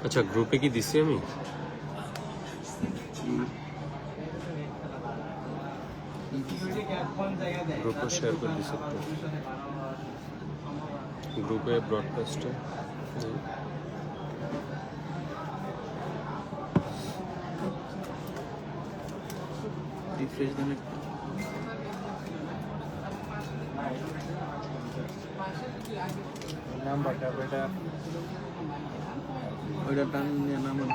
আচ্ছা, গ্রুপে কি দিছি আমি? গ্রুপে শেয়ার করে দিছি একটু, গ্রুপে ব্রডকাস্টে। রিফ্রেশ দেন নাম্বারটা, ওইটা টান নিয়ে নামান।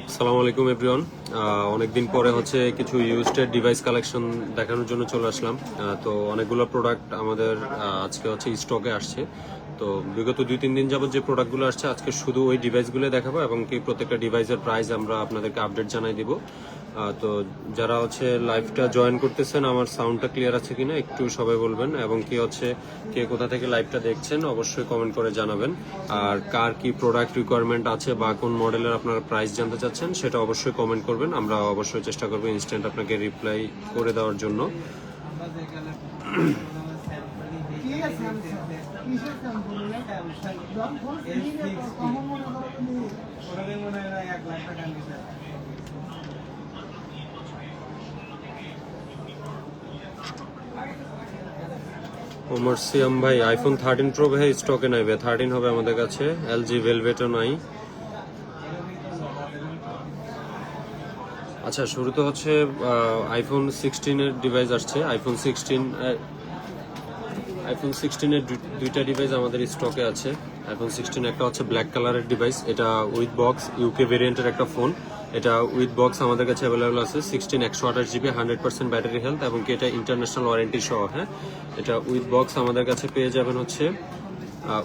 আসসালামু আলাইকুম এভরিওয়ান। অনেকদিন পরে হচ্ছে কিছু ইউজড ডিভাইস কালেকশন দেখানোর জন্য চলে আসলাম। তো অনেকগুলো প্রোডাক্ট আমাদের আজকে হচ্ছে স্টকে আসছে। তো বিগত 2-3 দিন যাবত যে প্রোডাক্টগুলো আসছে, আজকে শুধু ওই ডিভাইসগুলো দেখাবো এবং কি প্রত্যেকটা ডিভাইসের প্রাইস আমরা আপনাদেরকে আপডেট জানাই দিব। তো যারা হচ্ছে লাইভটা জয়েন করতেছেন, আমার সাউন্ডটা ক্লিয়ার আছে কিনা একটু সবাই বলবেন, এবং কি হচ্ছে কে কোথা থেকে লাইভটা দেখছেন অবশ্যই কমেন্ট করে জানাবেন। আর কার কি প্রোডাক্ট রিকোয়ারমেন্ট আছে বা কোন মডেলের আপনারা প্রাইস জানতে চাচ্ছেন সেটা অবশ্যই কমেন্ট করবেন। আমরা অবশ্যই চেষ্টা করবো ইনস্ট্যান্ট আপনাকে রিপ্লাই করে দেওয়ার জন্য। ওমর সিয়াম ভাই, আইফোন 13 প্রো ভাই স্টকে নাই ভাই, 13 হবে আমাদের কাছে। এলজি ভেলভেটও নাই। আচ্ছা, শুরুতে হচ্ছে আইফোন 16-এর ডিভাইস আসছে। আইফোন 16-এর দুইটা ডিভাইস আমাদের স্টকে আছে। আইফোন 16 একটা হচ্ছে ব্ল্যাক কালারের ডিভাইস, এটা উইথ বক্স ইউকে ভেরিয়েন্টের একটা ফোন। এটা উইথ বক্স আমাদের কাছে অ্যাভেলেবল আছে। 16 128GB 100% ব্যাটারি হেলথ, এবং কি এটা ইন্টারন্যাশনাল ওয়ারেন্টি সহ। হ্যাঁ, এটা উইথ বক্স আমাদের কাছে পেয়ে যাবেন হচ্ছে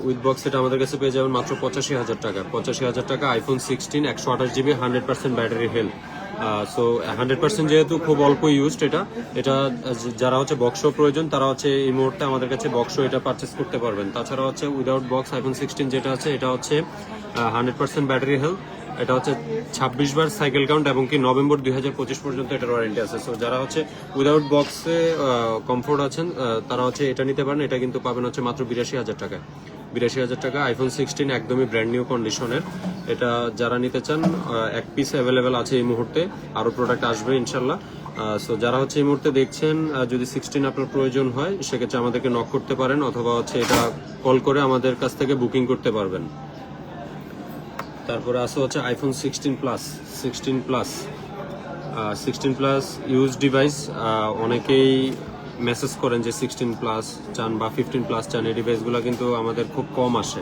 উইথ বক্স এটা আমাদের কাছে পেয়ে যাবেন মাত্র 85,000 টাকা। 85,000 টাকা iPhone 16 128GB 100% battery health. So 100% যেহেতু খুব অল্প ইউজড, এটা যারা হচ্ছে বক্স প্রয়োজন তারা হচ্ছে এই মুহূর্তে আমাদের কাছে বক্স এটা পারচেস করতে পারবেন। তাছাড়া হচ্ছে উইদাউট বক্স আইফোন 16 যেটা আছে, এটা হচ্ছে 100% ব্যাটারি হেলথ। এটা হচ্ছে 26 বার সাইকেল কাউন্ট, এবং কি নভেম্বর 2025 পর্যন্ত এটার ওয়ারেন্টি আছে। সো যারা হচ্ছে উইদাউট বক্সে কমফোর্ট আছেন তারা হচ্ছে এটা নিতে পারেন। এটা কিন্তু পাবেন হচ্ছে মাত্র 82,000 টাকায়। 82,000 টাকা আইফোন 16 একদমই ব্র্যান্ড নিউ কন্ডিশনের। এটা যারা নিতে চান এক পিস অ্যাভেলেবেল আছে এই মুহূর্তে, আরও প্রোডাক্ট আসবে ইনশাল্লাহ। সো যারা হচ্ছে এই মুহূর্তে দেখছেন, যদি 16 আপনার প্রয়োজন হয় সেক্ষেত্রে আমাদেরকে নক করতে পারেন, অথবা হচ্ছে এটা কল করে আমাদের কাছ থেকে বুকিং করতে পারবেন। তারপরে আছে হচ্ছে আইফোন 16 প্লাস ইউজ ডিভাইস। অনেকেই মেসেজ করেন যে 16 প্লাস চান বা 15 প্লাস চান, এই ডিভাইসগুলো কিন্তু আমাদের খুব কম আসে।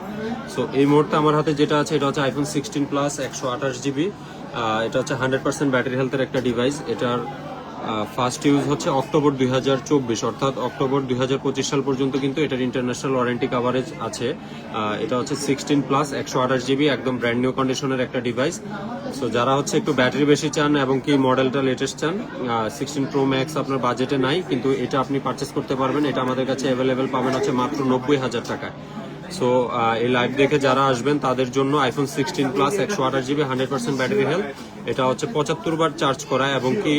সো এই মুহূর্তে আমার হাতে যেটা আছে এটা হচ্ছে আইফোন 16 প্লাস 128GB। এটা হচ্ছে 100% ব্যাটারি হেলথের একটা ডিভাইস। এটার ফার্স্ট ইউজ হচ্ছে অক্টোবর 2024, অর্থাৎ অক্টোবর 2025 সাল পর্যন্ত কিন্তু এটার ইন্টারন্যাশনাল ওয়ারেন্টি কাভারেজ আছে। এটা হচ্ছে 16 প্লাস 128GB একদম ব্র্যান্ড নিউ কন্ডিশনের একটা ডিভাইস। সো যারা হচ্ছে একটু ব্যাটারি বেশি চান এবং কি মডেলটা লেটেস্ট চান, 16 প্রো ম্যাক্স আপনার বাজেটে নাই, কিন্তু এটা আপনি পারচেস করতে পারবেন। এটা আমাদের কাছে অ্যাভেলেবেল পাবেন হচ্ছে মাত্র 90,000 টাকায়। সো এই লাইভ দেখে যারা আসবেন তাদের জন্য iPhone 16 plus 128GB 100% battery health. এটা হচ্ছে 75 বার চার্জ করা, এবং কি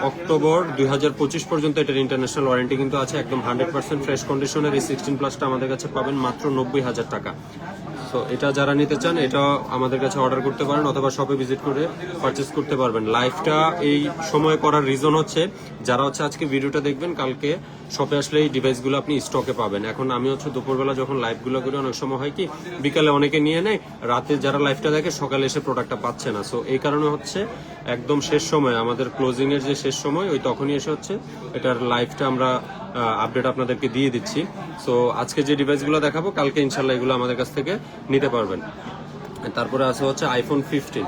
অক্টোবর 2025 পর্যন্ত এটার ইন্টারন্যাশনাল ওয়ারেন্টি কিন্তু আছে। একদম 100% ফ্রেশ কন্ডিশনের এই 16 প্লাসটা আমাদের কাছে পাবেন মাত্র 90,000 টাকা। সো এটা যারা নিতে চান এটা আমাদের কাছে অর্ডার করতে পারেন, অথবা শপে ভিজিট করে পারচেস করতে পারবেন। লাইভটা এই সময় করার রিজন হচ্ছে যারা হচ্ছে আজকে ভিডিওটা দেখবেন, কালকে শপে আসলে এই ডিভাইসগুলো আপনি স্টকে পাবেন। এখন আমি হচ্ছে দুপুরবেলা যখন লাইভগুলো করি, অনেক সময় হয় কি বিকালে অনেকে নিয়ে নেয়, রাতে যারা লাইভটা দেখে সকালে এসে প্রোডাক্টটা পাচ্ছে না। সো এই কারণে হচ্ছে একদম শেষ সময়, আমাদের ক্লোজিং এর যে শেষ সময়, ওই তখনই এসে হচ্ছে এটার লাইভটা আমরা আপডেট আপনাদেরকে দিয়ে দিচ্ছি। সো আজকে যে ডিভাইসগুলো দেখাবো কালকে ইনশাল্লাহ এগুলো আমাদের কাছ থেকে নিতে পারবেন। তারপরে আছে হচ্ছে আইফোন 15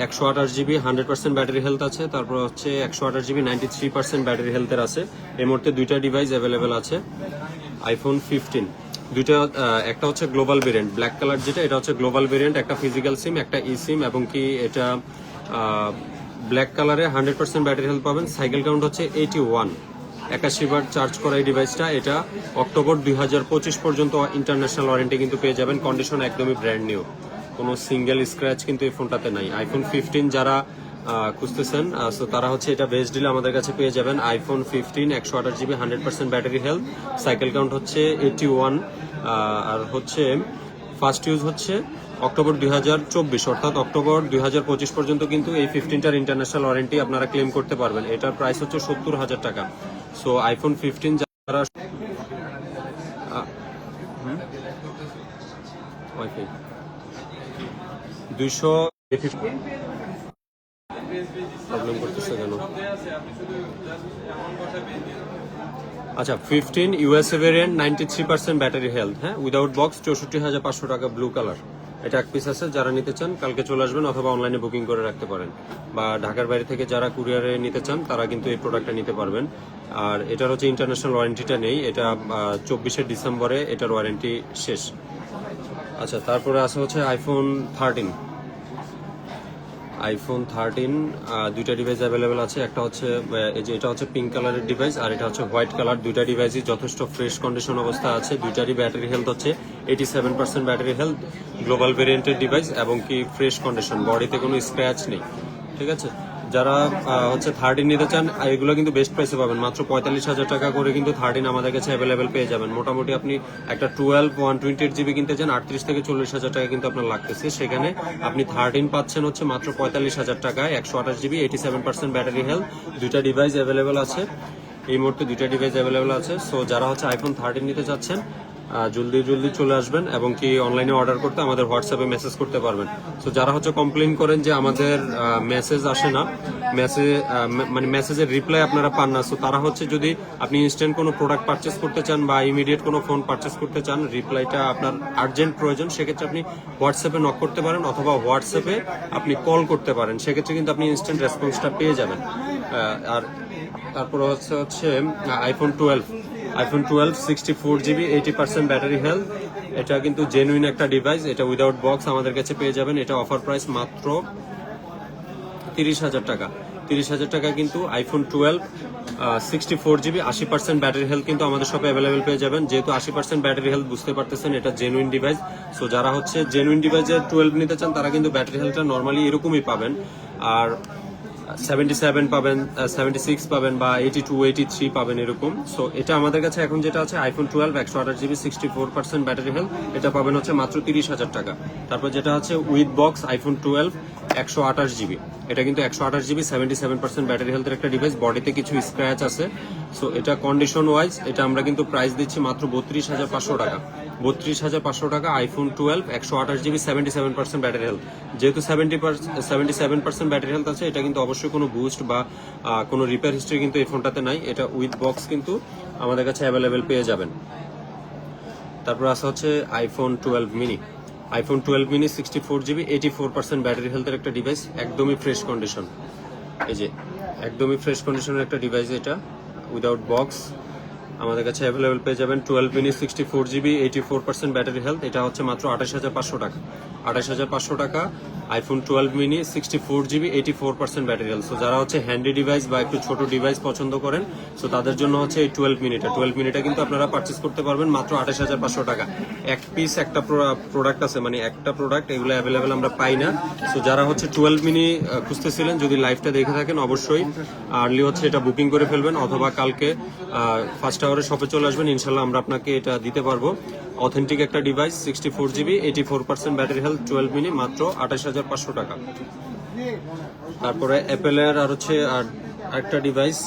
128GB 100% ব্যাটারি হেলথ আছে। তারপর হচ্ছে 128GB 93% ব্যাটারি হেলথের আছে। এই মুহূর্তে দুইটা ডিভাইস অ্যাভেলেবেল আছে আইফোন 15। দুইটা, একটা হচ্ছে গ্লোবাল ভেরিয়েন্ট ব্ল্যাক কালার যেটা, এটা হচ্ছে গ্লোবাল ভেরিয়েন্ট, একটা ফিজিক্যাল সিম একটা ই সিম, এবং কি এটা ব্ল্যাক কালারে 100% ব্যাটারি হেলথ পাবেন। সাইকেল কাউন্ট হচ্ছে 81, 81 বার চার্জ করা এই ডিভাইসটা। এটা অক্টোবর 2025 পর্যন্ত ইন্টারন্যাশনাল ওয়ারেন্টি কিন্তু পেয়ে যাবেন। কন্ডিশন একদমই ব্র্যান্ড নিউ, কোনো সিঙ্গেল স্ক্র্যাচ কিন্তু এই ফোনটাতে নাই। আইফোন 15 যারা খুঁজতেছেন, সো তারা হচ্ছে এটা বেস্ট ডিলে আমাদের কাছে পেয়ে যাবেন। IPhone 15 128GB 100% battery health, cycle count হচ্ছে 81, আর হচ্ছে ফার্স্ট ইউজ হচ্ছে অক্টোবর 2024, অর্থাৎ অক্টোবর 2025 পর্যন্ত কিন্তু এই 15টার ইন্টারন্যাশনাল ওয়ারেন্টি আপনারা ক্লেম করতে পারবেন। এটার প্রাইস হচ্ছে 70,000 টাকা। সো আইফোন 15 যারা ওয়াইফাই 200 প্রবলেম করতেছে কেন? আচ্ছা, 15 ইউএসএ ভেরিয়েন্ট 93% ব্যাটারি হেলথ, হ্যাঁ, উইদাউট বক্স 64,500 টাকা, ব্লু কালার। এটা এক পিস আছে, যারা নিতে চান কালকে চলে আসবেন অথবা অনলাইনে বুকিং করে রাখতে পারেন, বা ঢাকার বাইরে থেকে যারা কুরিয়ারে নিতে চান তারা কিন্তু এই প্রোডাক্টটা নিতে পারবেন। আর এটার হচ্ছে ইন্টারন্যাশনাল ওয়ারেন্টিটা নেই, এটা 24শে ডিসেম্বরে এটার ওয়ারেন্টি শেষ। আচ্ছা, তারপরে আছে হচ্ছে আইফোন 13। আইফোন 13 দুইটা ডিভাইস অ্যাভেলেবেল আছে। একটা হচ্ছে এই যে এটা হচ্ছে পিঙ্ক কালারের ডিভাইস, আর এটা হচ্ছে হোয়াইট কালার। দুইটা ডিভাইসই যথেষ্ট ফ্রেশ কন্ডিশন অবস্থা আছে। দুইটারই ব্যাটারি হেলথ হচ্ছে 87% ব্যাটারি হেলথ, গ্লোবাল ভেরিয়েন্টের ডিভাইস এবং কি ফ্রেশ কন্ডিশন, বডিতে কোনো স্ক্র্যাচ নেই। ঠিক আছে, যারা হচ্ছে 13 নিতে চান এগুলো কিন্তু বেস্ট প্রাইসে পাবেন, মাত্র 45,000 টাকা করে কিন্তু 13 আমাদের কাছে অ্যাভেলেবেল পেয়ে যাবেন। মোটামুটি আপনি একটা 12 128GB কিনতে চান 38 থেকে 40,000 টাকা কিন্তু আপনার লাগতেছে, সেখানে আপনি 13 পাচ্ছেন হচ্ছে মাত্র 45,000 টাকায়, 128GB 87% ব্যাটারি হেলথ। দুইটা ডিভাইস অ্যাভেলেবেল আছে এই মুহূর্তে, দুইটা ডিভাইস অ্যাভেলেবেল আছে। সো যারা হচ্ছে আইফোন 13 নিতে চাচ্ছেন জলদি চলে আসবেন, এবং কি অনলাইনে অর্ডার করতে আমাদের হোয়াটসঅ্যাপে মেসেজ করতে পারবেন। তো যারা হচ্ছে কমপ্লেইন করেন যে আমাদের মেসেজ আসে না, মানে মেসেজের রিপ্লাই আপনারা পান না, সো তারা হচ্ছে যদি আপনি ইনস্ট্যান্ট কোনো প্রোডাক্ট পারচেস করতে চান বা ইমিডিয়েট কোনো ফোন পারচেস করতে চান, রিপ্লাইটা আপনার আর্জেন্ট প্রয়োজন, সেক্ষেত্রে আপনি হোয়াটসঅ্যাপে নক করতে পারেন অথবা হোয়াটসঅ্যাপে আপনি কল করতে পারেন, সেক্ষেত্রে কিন্তু আপনি ইনস্ট্যান্ট রেসপন্সটা পেয়ে যাবেন। আর তারপরে হচ্ছে আইফোন 12 64GB 80% ব্যাটারি হেলথ। এটা কিন্তু জেনুইন একটা ডিভাইস, এটা উইদাউট বক্স আমাদের কাছে পেয়ে যাবেন। এটা অফার প্রাইস মাত্র 30,000 টাকা। 30,000 টাকা কিন্তু আইফোন 12 64GB 80% ব্যাটারি হেলথ কিন্তু আমাদের শপে অ্যাভেলেবেল পেয়ে যাবেন। যেহেতু 80% ব্যাটারি হেলথ বুঝতে পারতেছেন, এটা জেনুইন ডিভাইস। সো যারা হচ্ছে জেনুইন ডিভাইসের 12 নিতে চান তারা কিন্তু ব্যাটারি হেলথটা নর্মালি এরকমই পাবেন, আর 77 পাবেন, 76 পাবেন, বা 82 83 পাবেন এরকম। সো এটা আমাদের কাছে এখন যেটা আছে আইফোন 12 128GB 64% ব্যাটারি হেলথ, এটা পাবেন হচ্ছে মাত্র 30,000 টাকা। তারপর যেটা হচ্ছে উইথ বক্স আইফোন 12 128GB, এটা কিন্তু 128GB 77% ব্যাটারি হেলথের একটা ডিভাইস, বডিতে কিছু স্ক্র্যাচ আছে। সো এটা কন্ডিশন ওয়াইজ এটা আমরা কিন্তু প্রাইস দিচ্ছি মাত্র 32,500 টাকা। 32,500 টাকা আইফোন 12 128GB 77% ব্যাটারি হেলথ। যেহেতু 77% ব্যাটারি হেলথ আছে, এটা কিন্তু অবশ্যই কোনো বুস্ট বা কোনো রিপেয়ার হিস্ট্রি কিন্তু এই ফোনটাতে নাই। এটা উইথ বক্স কিন্তু আমাদের কাছে অ্যাভেলেবেল পেয়ে যাবেন। তারপর আসা হচ্ছে iPhone 12 mini. IPhone 12 mini 64GB 84% battery হেলথের একটা ডিভাইস, একদমই ফ্রেশ কন্ডিশন। এই যে একদমই ফ্রেশ কন্ডিশনের একটা ডিভাইস, এটা উইদাউট বক্স আমাদের কাছে অ্যাভেলেবেল পেয়ে যাবেন। 12 মিনি 64GB 84% ব্যাটারি হেলথ, এটা হচ্ছে মাত্র 28,500 টাকা। 28,500 টাকা iPhone 12 mini 64GB 84% battery health. So যারা হচ্ছে হ্যান্ডি ডিভাইস বা একটু ছোট ডিভাইস পছন্দ করেন, সো তাদের জন্য হচ্ছে এই 12 মিনিটা কিন্তু আপনারা পারচেস করতে পারবেন মাত্র 28,500 টাকা। এক পিস একটা প্রোডাক্ট আছে, মানে একটা প্রোডাক্ট, এগুলো অ্যাভেলেবেল আমরা পাই না। সো যারা হচ্ছে 12 মিনি খুঁজতেছিলেন, যদি লাইভটা দেখে থাকেন অবশ্যই আর্লি হচ্ছে এটা বুকিং করে ফেলবেন, অথবা কালকে ফার্স্ট আওয়ারে শপে চলে আসবেন, ইনশাল্লাহ আমরা আপনাকে এটা দিতে পারবো। অথেন্টিক একটা device 64GB 84% battery health 12 mini, মাত্র 28,500 টাকা। তারপরে অ্যাপেলের আর হচ্ছে একটা ডিভাইস,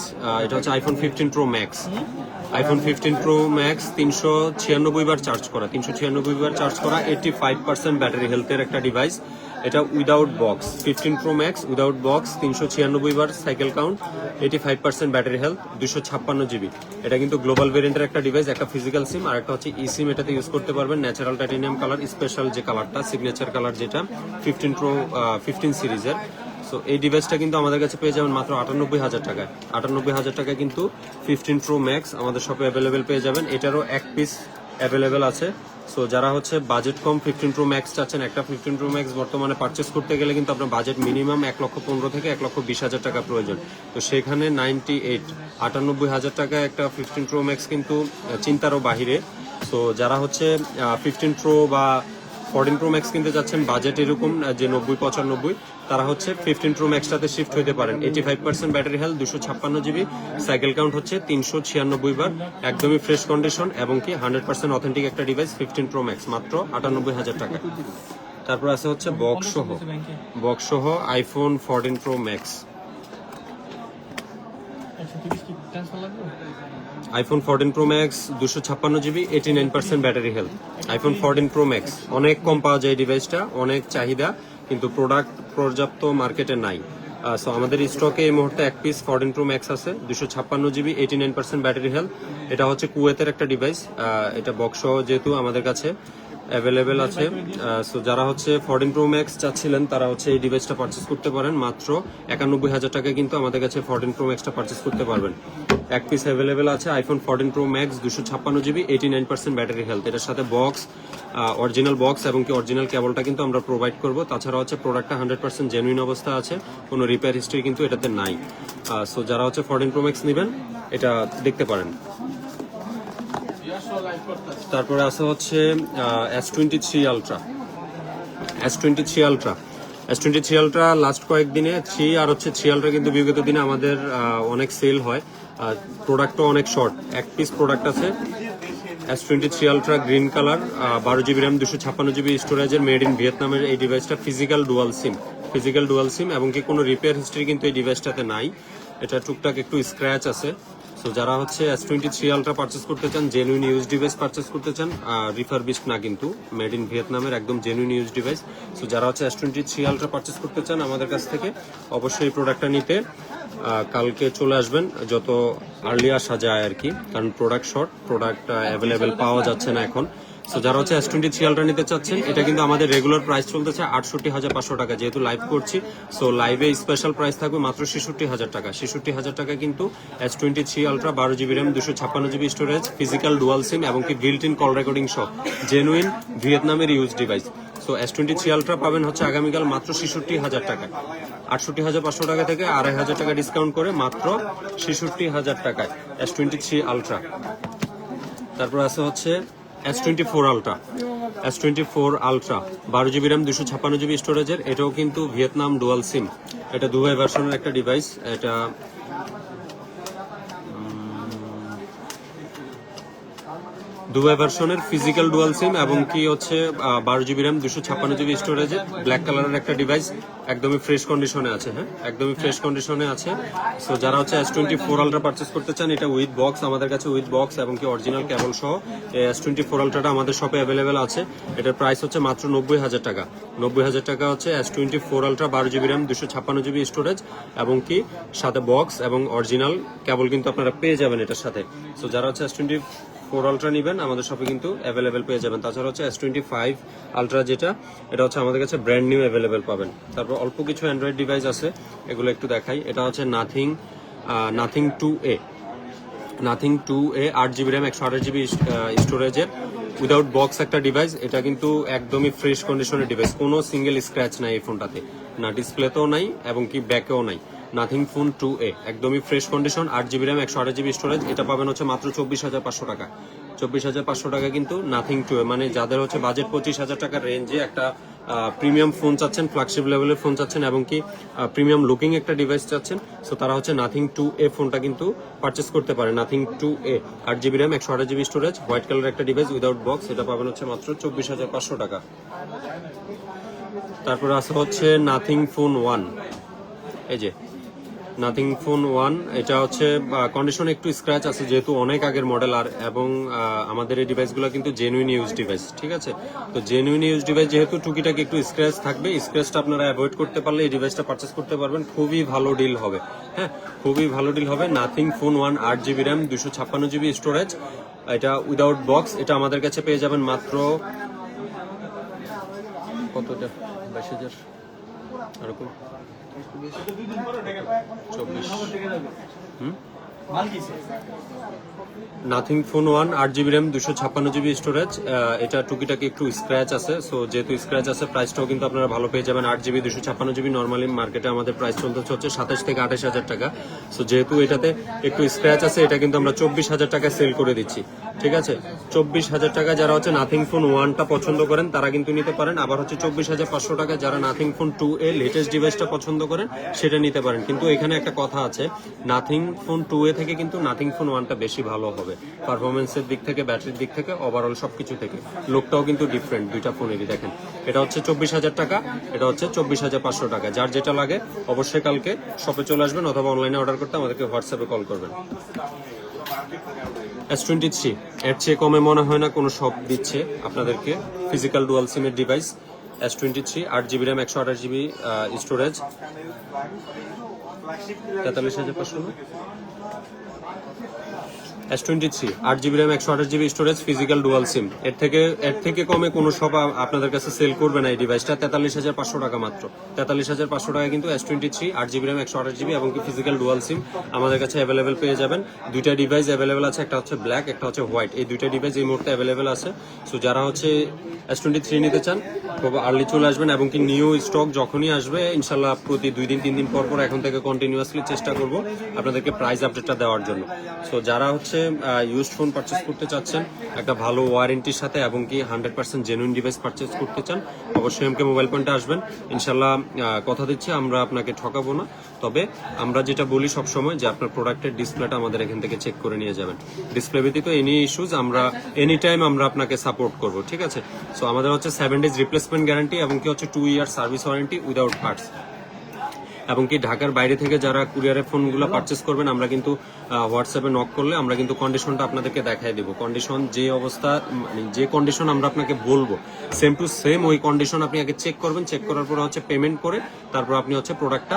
এটা হচ্ছে iPhone 15 pro max. IPhone 15 pro max 396 বার চার্জ করা, 85% ব্যাটারি হেলথের একটা ডিভাইস। এটা without box 15 pro max without box, 396 বার cycle count, 85% battery health, 256GB। এটা কিন্তু গ্লোবাল ভেরিয়েন্টের একটা ডিভাইস, একটা ফিজিক্যাল সিম আর একটা হচ্ছে ই সিম এটাতে ইউজ করতে পারবেন। ন্যাচারাল টাইটানিয়াম কালার, স্পেশাল যে কালারটা সিগনেচার কালার, যেটা 15 প্রো 15 সিরিজের। সো এই ডিভাইসটা কিন্তু আমাদের কাছে পেয়ে যাবেন মাত্র 98,000 টাকায়। 98,000 টাকায় কিন্তু 15 প্রো ম্যাক্স আমাদের শপে অ্যাভেলেবেল পেয়ে যাবেন। এটারও এক পিস অ্যাভেলেবেল আছে। সো যারা হচ্ছে বাজেট কম 15 প্রো ম্যাক্স চাচ্ছেন, একটা 15 প্রো ম্যাক্স বর্তমানে পারচেস করতে গেলে কিন্তু আপনার বাজেট মিনিমাম 1,15,000 থেকে 1,20,000 টাকা প্রয়োজন। তো সেখানে 98,000 টাকা একটা 15 প্রো ম্যাক্স কিন্তু চিন্তারও বাহিরে। সো যারা হচ্ছে 15 প্রো বা 14 প্রো ম্যাক্স কিনতে যাচ্ছেন, বাজেট এরকম যে 90-95, তারা হচ্ছে 15 প্রো ম্যাক্সটাতে শিফট হতে পারেন। 85% battery health, 256 GB, cycle count হচ্ছে 396 বার, একদমই ফ্রেশ কন্ডিশন এবং কি 100% অথেন্টিক একটা ডিভাইস। 15 প্রো ম্যাক্স মাত্র 98,000 টাকা। তারপর আছে হচ্ছে বক্স সহ iPhone 14 pro max. IPhone 14 pro max 256 GB, 89% battery health. IPhone 14 pro max অনেক কম পাওয়া যায় ডিভাইসটা, অনেক চাহিদা, কিন্তু প্রোডাক্ট পর্যাপ্ত মার্কেটে নাই। সো আমাদের স্টকে এই মুহূর্তে এক পিস 14 প্রো ম্যাক্স আছে, 256 জিবি, 89% ব্যাটারি হেলথ। এটা হচ্ছে কুয়েতের একটা ডিভাইস, এটা বক্স সহ যেহেতু আমাদের কাছে অ্যাভেলেবেল আছে। সো যারা হচ্ছে 14 প্রো ম্যাক্স চাচ্ছিলেন তারা হচ্ছে এই ডিভাইসটা পারচেস করতে পারেন মাত্র 91,000 টাকায়, কিন্তু আমাদের কাছে 14 প্রো ম্যাক্সটা পারচেস করতে পারবেন। এক পিস অ্যাভেলেবেল আছে iPhone 14 pro max, 256 GB, 89% battery health. এটার সাথে বক্স, অরিজিনাল বক্স এবং কি অরিজিনাল কেবলটা কিন্তু আমরা প্রোভাইড করব। তাছাড়া হচ্ছে প্রোডাক্টটা 100% জেনুইন অবস্থা আছে, কোনো রিপেয়ার হিস্ট্রি কিন্তু এটাতে নাই। সো যারা হচ্ছে 14 প্রো ম্যাক্স নেবেন এটা দেখতে পারেন। তারপরে আছে হচ্ছে S23 ultra. S23 ultra last কয়েকদিনে 3 আর হচ্ছে 3 আলট্রা কিন্তু বিগত দিনে আমাদের অনেক সেল হয়। প্রোডাক্টও অনেক শর্ট, এক পিস প্রোডাক্ট আছে। S23 ultra green colour, 12 GB ram, 256 GB স্টোরেজের, মেড ইন ভিয়েতনামের এই ডিভাইসটা ফিজিক্যাল ডুয়াল সিম এবং কি কোনো রিপেয়ার হিস্ট্রি কিন্তু এই ডিভাইসটাতে নাই। এটা টুকটাক একটু স্ক্র্যাচ আছে। সো যারা হচ্ছে S23 আলট্রা পারচেস করতে চান, জেনুইন ইউজ ডিভাইস পারচেস করতে চান, রিফারবিশড না কিন্তু, মেড ইন ভিয়েতনামের একদম জেনুইন ইউজ ডিভাইস। সো যারা হচ্ছে S23 আলট্রা পারচেস করতে চান আমাদের কাছ থেকে, অবশ্যই এই প্রোডাক্টটা নিতে কালকে চলে আসবেন, যত আর্লি আসা যায় আর কি, কারণ প্রোডাক্ট শর্ট, প্রোডাক্ট অ্যাভেলেবেল পাওয়া যাচ্ছে না এখন। সো যারা হচ্ছে S23 আলট্রা নিতে চাচ্ছেন, এটা কিন্তু আমাদের রেগুলার প্রাইস চলতেছে 68,500 টাকা, যেহেতু লাইভ করছি। সো লাইভে স্পেশাল প্রাইস থাকবে মাত্র 66,000 টাকা। 66,000 টাকা কিন্তু S23 ultra, 12 GB ram, 256 GB storage, physical dual sim এবং কি বিল্ট ইন কল রেকর্ডিং সহ জেনুইন ভিয়েতনামের use device. So S23 ultra পাবেন হচ্ছে আগামীকাল মাত্র 66,000 টাকা। 68,500 টাকা থেকে 2,500 টাকা ডিসকাউন্ট করে মাত্র 66,000 টাকায় S23 আলট্রা। তারপর আছে হচ্ছে S24 ultra, 12 GB ram, 256 GB স্টোরেজের, এটাও কিন্তু ভিয়েতনাম ডুয়াল সিম। এটা দুবাই ভার্সনের একটা ডিভাইস। এটা দুবাই ভার্সনের ফিজিক্যাল ডুয়াল সিম এবং কি হচ্ছে 12 জিবি র্যাম, 256 জিবি স্টোরেজে, ব্ল্যাক কালারের একটা ডিভাইস, একদমই ফ্রেশ কন্ডিশনে আছে। হ্যাঁ, একদমই ফ্রেশ কন্ডিশনে আছে। সো যারা হচ্ছে S24 আলট্রা পারচেস করতে চান, এটা উইথ বক্স, আমাদের কাছে উইথ বক্স এবং কি অরিজিনাল কেবল সহ S24 আলট্রাটা আমাদের শপে অ্যাভেলেবেল আছে। এটার প্রাইস হচ্ছে মাত্র 90,000 টাকা। 90,000 টাকা হচ্ছে S24 ultra, 12 GB ram, 256 GB storage এবং কি সাথে বক্স এবং অরিজিনাল কেবল কিন্তু আপনারা পেয়ে যাবেন এটার সাথে। সো যারা হচ্ছে S24 আলট্রা নেবেন আমাদের শপে কিন্তু অ্যাভেলেবেল পেয়ে যাবেন। তাছাড়া হচ্ছে S25 আলট্রা যেটা, এটা হচ্ছে আমাদের কাছে ব্র্যান্ড নিউ অ্যাভেলেবেল পাবেন। তারপর অল্প কিছু অ্যান্ড্রয়েড ডিভাইস আছে, এগুলো একটু দেখাই। এটা হচ্ছে nothing 2A, 8 GB RAM, 128 GB স্টোরেজের, উইদাউট বক্স একটা ডিভাইস। এটা কিন্তু একদমই ফ্রেশ কন্ডিশনের ডিভাইস, কোনো সিঙ্গেল স্ক্র্যাচ নাই এই ফোনটাতে, না ডিসপ্লেতেও নাই এবং কি ব্যাকেও নাই। নাথিং ফোন 2A একদমই fresh condition, 8 GB RAM, 128 GB storage. এটা পাবেন হচ্ছে মাত্র 24,500 টাকা। 24,500 টাকা কিন্তু নাথিং 2A, মানে যাদের হচ্ছে বাজেট 25,000 টাকার রেঞ্জে একটা প্রিমিয়াম ফোন চাচ্ছেন, ফ্ল্যাগশিপ লেভেলের ফোন চাচ্ছেন এবং কি প্রিমিয়াম লুকিং একটা ডিভাইস চাচ্ছেন, সো তারা হচ্ছে নাথিং 2A ফোনটা কিন্তু পারচেস করতে পারে। Nothing 2A, 8 GB RAM, 128 GB storage, white colour একটা ডিভাইস উইদাউট বক্স, এটা পাবেন হচ্ছে মাত্র 24,500 টাকা। তারপরে আছে হচ্ছে নাথিং ফোন 1, এই যে নাথিং ফোন 1, এটা হচ্ছে কন্ডিশন একটু স্ক্র্যাচ আছে যেহেতু অনেক আগের মডেল, আর এবং আমাদের এই ডিভাইসগুলো কিন্তু জেনুইন ইউজ ডিভাইস, ঠিক আছে। তো জেনুইন ইউজ ডিভাইস যেহেতু টুকিটাকি একটু স্ক্র্যাচ থাকবে, স্ক্র্যাচটা আপনারা অ্যাভয়েড করতে পারলে এই ডিভাইসটা পারচেস করতে পারবেন, খুবই ভালো ডিল হবে। হ্যাঁ, খুবই ভালো ডিল হবে। Nothing phone 1, 8 GB ram, 256 GB storage, এটা উইদাউট বক্স, এটা আমাদের কাছে পেয়ে যাবেন মাত্র কতটা, 22,000 এরকম, 24। Nothing phone 1, 8 GB ram, 256 GB storage, এটা টুকিটাকি একটু স্ক্র্যাচ আছে। সো যেহেতু স্ক্র্যাচ আছে, প্রাইসটাও কিন্তু আপনারা ভালো পেয়ে যাবেন। 8 জিবি 256 জিবি নর্মালি মার্কেটে আমাদের প্রাইস চলতে হচ্ছে 27 থেকে 28,000 টাকা। সো যেহেতু এটাতে একটু স্ক্র্যাচ আছে, এটা কিন্তু আমরা 24,000 টাকা সেল করে দিচ্ছি। ঠিক আছে। 24,000 টাকা যারা হচ্ছে নাথিং ফোন 1টা পছন্দ করেন তারা কিন্তু নিতে পারেন। আবার হচ্ছে 24,500 টাকা যারা নাথিং ফোন 2A লেটেস্ট ডিভাইসটা পছন্দ করেন সেটা নিতে পারেন। কিন্তু এখানে একটা কথা আছে, নাথিং ফোন 2A থেকে কিন্তু নাথিং ফোন 1টা বেশি ভালো হবে পারফরমেন্সের দিক থেকে, ব্যাটারির দিক থেকে, ওভারঅল সবকিছু থেকে। লোকটাও কিন্তু ডিফারেন্ট দুইটা ফোনেরই। দেখেন এটা হচ্ছে 24,000 টাকা, এটা হচ্ছে 24,500 টাকা। যার যেটা লাগে অবশ্যই কালকে শপে চলে আসবেন অথবা অনলাইনে অর্ডার করতে আমাদেরকে হোয়াটসঅ্যাপে কল করবেন। S23 এর চেয়ে কমে মনে হয় না কোনো শপ দিচ্ছে আপনাদেরকে ফিজিক্যাল ডুয়াল সিমের device. S23 8GB ram 128GB storage, 43,500 না? S23 8GB ram 128GB storage physical dual sim. এর থেকে কমে কোনো শপ আপনাদের কাছে সেল করবে না এই ডিভাইসটা। 43,500 টাকা মাত্র। 43,500 টাকা কিন্তু S23 8GB র্যাম 128GB এবং কি ফিজিক্যাল ডুয়াল সিম আমাদের কাছে অ্যাভেলেবেল পেয়ে যাবেন। দুইটা ডিভাইস অ্যাভেলেবেল আছে, একটা হচ্ছে ব্ল্যাক, একটা হচ্ছে হোয়াইট। এই দুইটা ডিভাইস এই মুহূর্তে অ্যাভেলেবেল আছে। সো যারা হচ্ছে S23 নিতে চান খুব আর্লি চলে আসবেন এবং কি নিউ স্টক যখনই আসবে ইনশাল্লাহ প্রতি 2 দিন 3 দিন পর পর এখন থেকে কন্টিনিউয়াসলি চেষ্টা করব আপনাদেরকে প্রাইস আপডেটটা দেওয়ার জন্য। সো যারা হচ্ছে ইউজড ফোন পারচেস করতে চাচ্ছেন একটা ভালো ওয়ারেন্টির সাথে এবং কি 100% জেনুইন ডিভাইস পারচেস করতে চান অবশ্যই এমকে মোবাইল পয়েন্টে আসবেন। ইনশাল্লাহ কথা দিচ্ছি আমরা আপনাকে ঠকাবো না। তবে আমরা যেটা বলি সবসময় যে আপনার প্রোডাক্টের ডিসপ্লেটা আমাদের এখান থেকে চেক করে নিয়ে যাবেন। ডিসপ্লে ব্যতীত এনি ইস্যুজ আমরা এনি টাইম আমরা আপনাকে সাপোর্ট করব, ঠিক আছে। সো আমাদের হচ্ছে 7 days রিপ্লেসমেন্ট গ্যারান্টি এবং কি হচ্ছে 2 year service warranty without parts. এবং কি ঢাকার বাইরে থেকে যারা কুরিয়ারে ফোনগুলো পারচেস করবেন আমরা কিন্তু হোয়াটসঅ্যাপে নক করলে আমরা কিন্তু কন্ডিশনটা আপনাদেরকে দেখাই দেবো। কন্ডিশন যে অবস্থা মানে যে কন্ডিশন আমরা আপনাকে বলবো সেম টু সেম ওই কন্ডিশন আপনি আগে চেক করবেন। চেক করার পরে হচ্ছে পেমেন্ট করে তারপর আপনি হচ্ছে প্রোডাক্টটা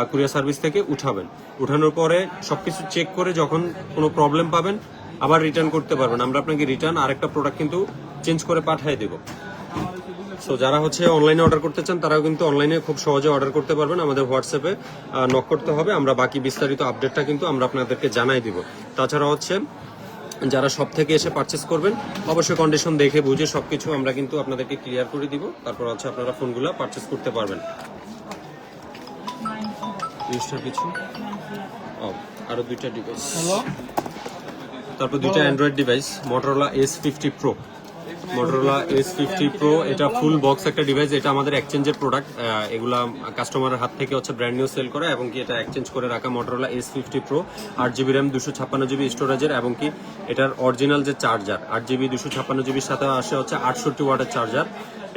কুরিয়ার সার্ভিস থেকে উঠাবেন। উঠানোর পরে সবকিছু চেক করে যখন কোনো প্রবলেম পাবেন আবার রিটার্ন করতে পারবেন। আমরা আপনাকে রিটার্ন আরেকটা প্রোডাক্ট কিন্তু চেঞ্জ করে পাঠিয়ে দেবো। সো যারা হচ্ছে অনলাইনে অর্ডার করতে চান তারাও কিন্তু অনলাইনে খুব সহজে অর্ডার করতে পারবেন। আমাদের হোয়াটসঅ্যাপে নক করতে হবে, আমরা বাকি বিস্তারিত আপডেটটা কিন্তু আমরা আপনাদেরকে জানাই দিব। তাছাড়া হচ্ছে যারা সব থেকে এসে পারচেস করবেন অবশ্যই কন্ডিশন দেখে বুঝে সবকিছু আমরা কিন্তু আপনাদেরকে ক্লিয়ার করে দিব। তারপর হচ্ছে আপনারা ফোনগুলো পারচেস করতে পারবেন। কিছু আরো দুইটা ডিভাইস, তারপর দুইটা Android device Motorola S50 Pro। Motorola S50 Pro এটা ফুল বক্স একটা ডিভাইস। এটা আমাদের এক্সচেঞ্জের প্রোডাক্ট। এগুলা কাস্টমারের হাত থেকে হচ্ছে ব্র্যান্ড নিউ সেল করা এবং কি এটা এক্সচেঞ্জ করে রাখা Motorola S50 Pro 8GB RAM 256GB স্টোরেজের এবং কি এটার অরিজিনাল যে চার্জার 8GB 256GBর সাথে আসে হচ্ছে 68 ওয়াটের চার্জার।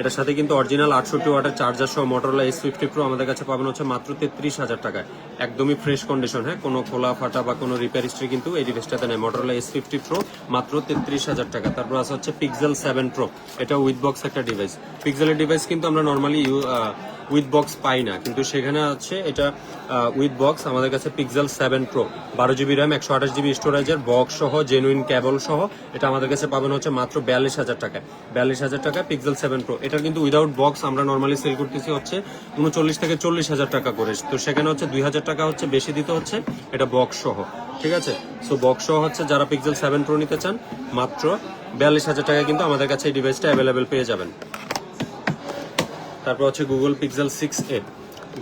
এটার সাথে কিন্তু অরিজিনাল 68 ওয়াটের চার্জার সহ Motorola S50 Pro আমাদের কাছে পাবেন হচ্ছে মাত্র 33,000 টাকায়। একদমই ফ্রেশ কন্ডিশন, হ্যাঁ, কোনো খোলা ফাটা বা কোনো রিপেয়ার হিস্ট্রি কিন্তু এই ডিভাইসটাতে নেই। Motorola S50 Pro মাত্র 33,000 টাকা। তারপর আছে হচ্ছে Pixel 7 Pro, এটা উইথ বক্স একটা ডিভাইস। পিক্সেলের ডিভাইস কিন্তু আমরা নর্মালি উইথ বক্স পাই না, কিন্তু সেখানে আছে এটা উইথ বক্স আমাদের কাছে Pixel 7 Pro 12GB RAM 128GB স্টোরেজের বক্স সহ জেনুইন কেবল সহ এটা আমাদের কাছে পাবেন হচ্ছে মাত্র 42,000 টাকায়। 42,000 টাকায় Pixel 7 Pro। এটার কিন্তু উইদাউট বক্স আমরা নর্মালি সেল করতেছি হচ্ছে 39 থেকে 40,000 টাকা করে। তো সেখানে হচ্ছে 2,000 টাকা হচ্ছে বেশি দিতে হচ্ছে এটা বক্স সহ, ঠিক আছে। সো বক্স সহ হচ্ছে যারা Pixel 7 Pro নিতে চান মাত্র 42,000 টাকায় কিন্তু আমাদের কাছে এই ডিভাইসটা অ্যাভেলেবেল পেয়ে যাবেন। তারপর হচ্ছে Google Pixel 6a,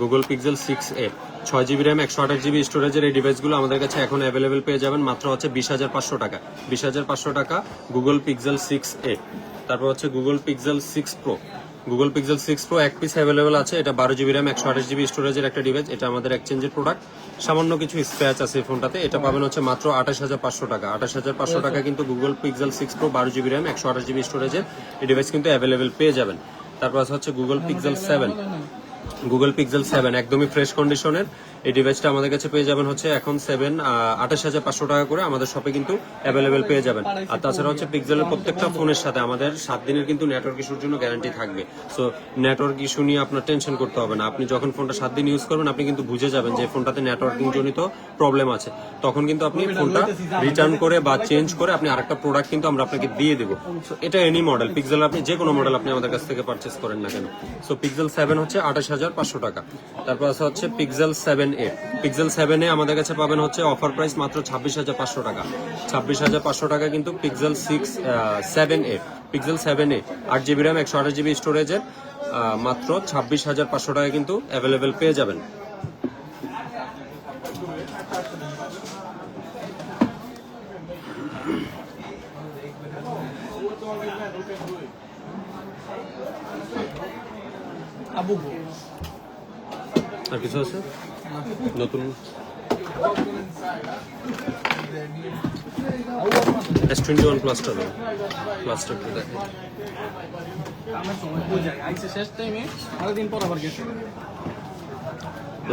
Google Pixel 6a 6GB RAM 128GB স্টোরেজের এই ডিভাইসগুলো আমাদের কাছে এখন অ্যাভেলেবেল পেয়ে যাবেন মাত্র হচ্ছে 20,500 টাকা। 20,500 টাকা Google Pixel 6a। তারপর হচ্ছে Google Pixel 6 Pro, Google Pixel 6 Pro এক পিস অ্যাভেলেবেল আছে। এটা 12GB র্যাম 128GB স্টোরেজের একটা ডিভাইস। এটা আমাদের এক্সচেঞ্জের প্রোডাক্ট। সামান্য কিছু স্ক্র্যাচ আছে এই ফোনটাতে। এটা পাবেন হচ্ছে মাত্র 28,500 টাকা। 28,500 টাকা কিন্তু Google Pixel 6 Pro 12GB RAM 128GB স্টোরেজের এই ডিভাইস কিন্তু অ্যাভেলেবেল পেয়ে যাবেন। তারপর হচ্ছে Google Pixel 7, Google Pixel 7 একদমই ফ্রেশ কন্ডিশনের এই ডিভাইসটা আমাদের কাছে পেয়ে যাবেন হচ্ছে এখন 28,500 টাকা করে আমাদের শপে কিন্তু অ্যাভেলেবেল পেয়ে যাবেন। আর তাছাড়া হচ্ছে পিক্সেলের প্রত্যেকটা ফোনের সাথে আমাদের 7 দিনের কিন্তু নেটওয়ার্ক ইস্যুর জন্য গ্যারান্টি থাকবে। সো নেটওয়ার্ক ইস্যু নিয়ে আপনার টেনশন করতে হবে না। আপনি যখন ফোনটা 7 দিন ইউজ করবেন আপনি কিন্তু বুঝে যাবেন যে ফোনটাতে নেটওয়ার্কিং জনিত প্রবলেম আছে। তখন কিন্তু আপনি ফোনটা রিটার্ন করে বা চেঞ্জ করে আপনি আরেকটা প্রোডাক্ট কিন্তু আমরা আপনাকে দিয়ে দেবো। সো এটা এনি মডেল পিক্সেল, আপনি যে কোনো মডেল আপনি আমাদের কাছ থেকে পারচেস করেন না কেন। সো Pixel 7 হচ্ছে 28,500 টাকা। তারপর আছে হচ্ছে Pixel 7a, Pixel 7a আমাদের কাছে পাবেন হচ্ছে অফার প্রাইস মাত্র 26,500 টাকা। 26,500 টাকা কিন্তু Pixel 7a, Pixel 7a 8GB ram 128GB স্টোরেজের মাত্র 26,500 টাকা কিন্তু অ্যাভেলেবেল পেয়ে যাবেন। আবু আর কিছু আছে নতুন? S21 প্লাসটা দাও, প্লাসটা একটু দেখো। আমার সময় বোঝায় আইসে শেষ টাইমে অনেকদিন পর আবার গেছে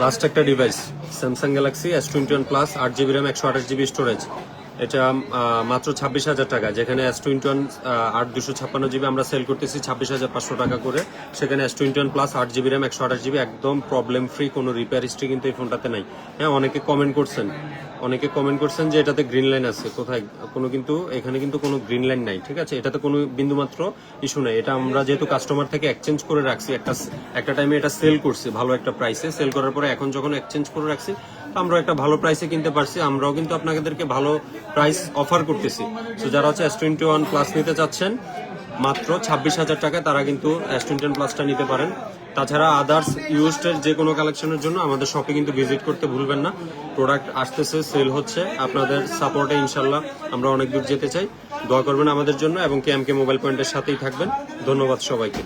লাস্ট একটা device Samsung Galaxy S21 plus 8GB ram 128GB storage. এটা মাত্র 26,000 টাকা, যেখানে S21 256GB আমরা সেল করতেছি 26,500 টাকা করে, সেখানে S21 plus 8GB ram 128GB একদম প্রবলেম ফ্রি, কোনো রিপেয়ার হিস্ট্রি কিন্তু এই ফোনটাতে নাই। হ্যাঁ, অনেকে কমেন্ট করছেন যে এটাতে গ্রিন লাইন আছে, কোথায়? কিন্তু এখানে কিন্তু কোনো গ্রিন লাইন নাই, ঠিক আছে? এটাতে কোনো বিন্দুমাত্র ইস্যু নাই। এটা আমরা যেহেতু কাস্টমার থেকে এক্সচেঞ্জ করে রাখছি, একটা টাইমে এটা সেল করছি ভালো একটা প্রাইসে, সেল করার পরে এখন যখন এক্সচেঞ্জ করে রাখছি আমরা একটা ভালো প্রাইসে কিনতে পারছি। আমরাও কিন্তু আপনাদেরকে ভালো প্রাইস অফার করতেছি। তো যারা হচ্ছে S21 প্লাস নিতে চাচ্ছেন মাত্র 26,000 টাকায়, তারা কিন্তু S21 প্লাসটা নিতে পারেন। তাছাড়া আদার্স ইউজড যে কোনো কালেকশনের জন্য আমাদের শপে কিন্তু ভিজিট করতে ভুলবেন না। প্রোডাক্ট আসতেছে, সেল হচ্ছে, আপনাদের সাপোর্টে ইনশাল্লাহ আমরা অনেক দূর যেতে চাই। দোয়া করবেন আমাদের জন্য এবং KMK মোবাইল পয়েন্টের সাথেই থাকবেন। ধন্যবাদ সবাইকে।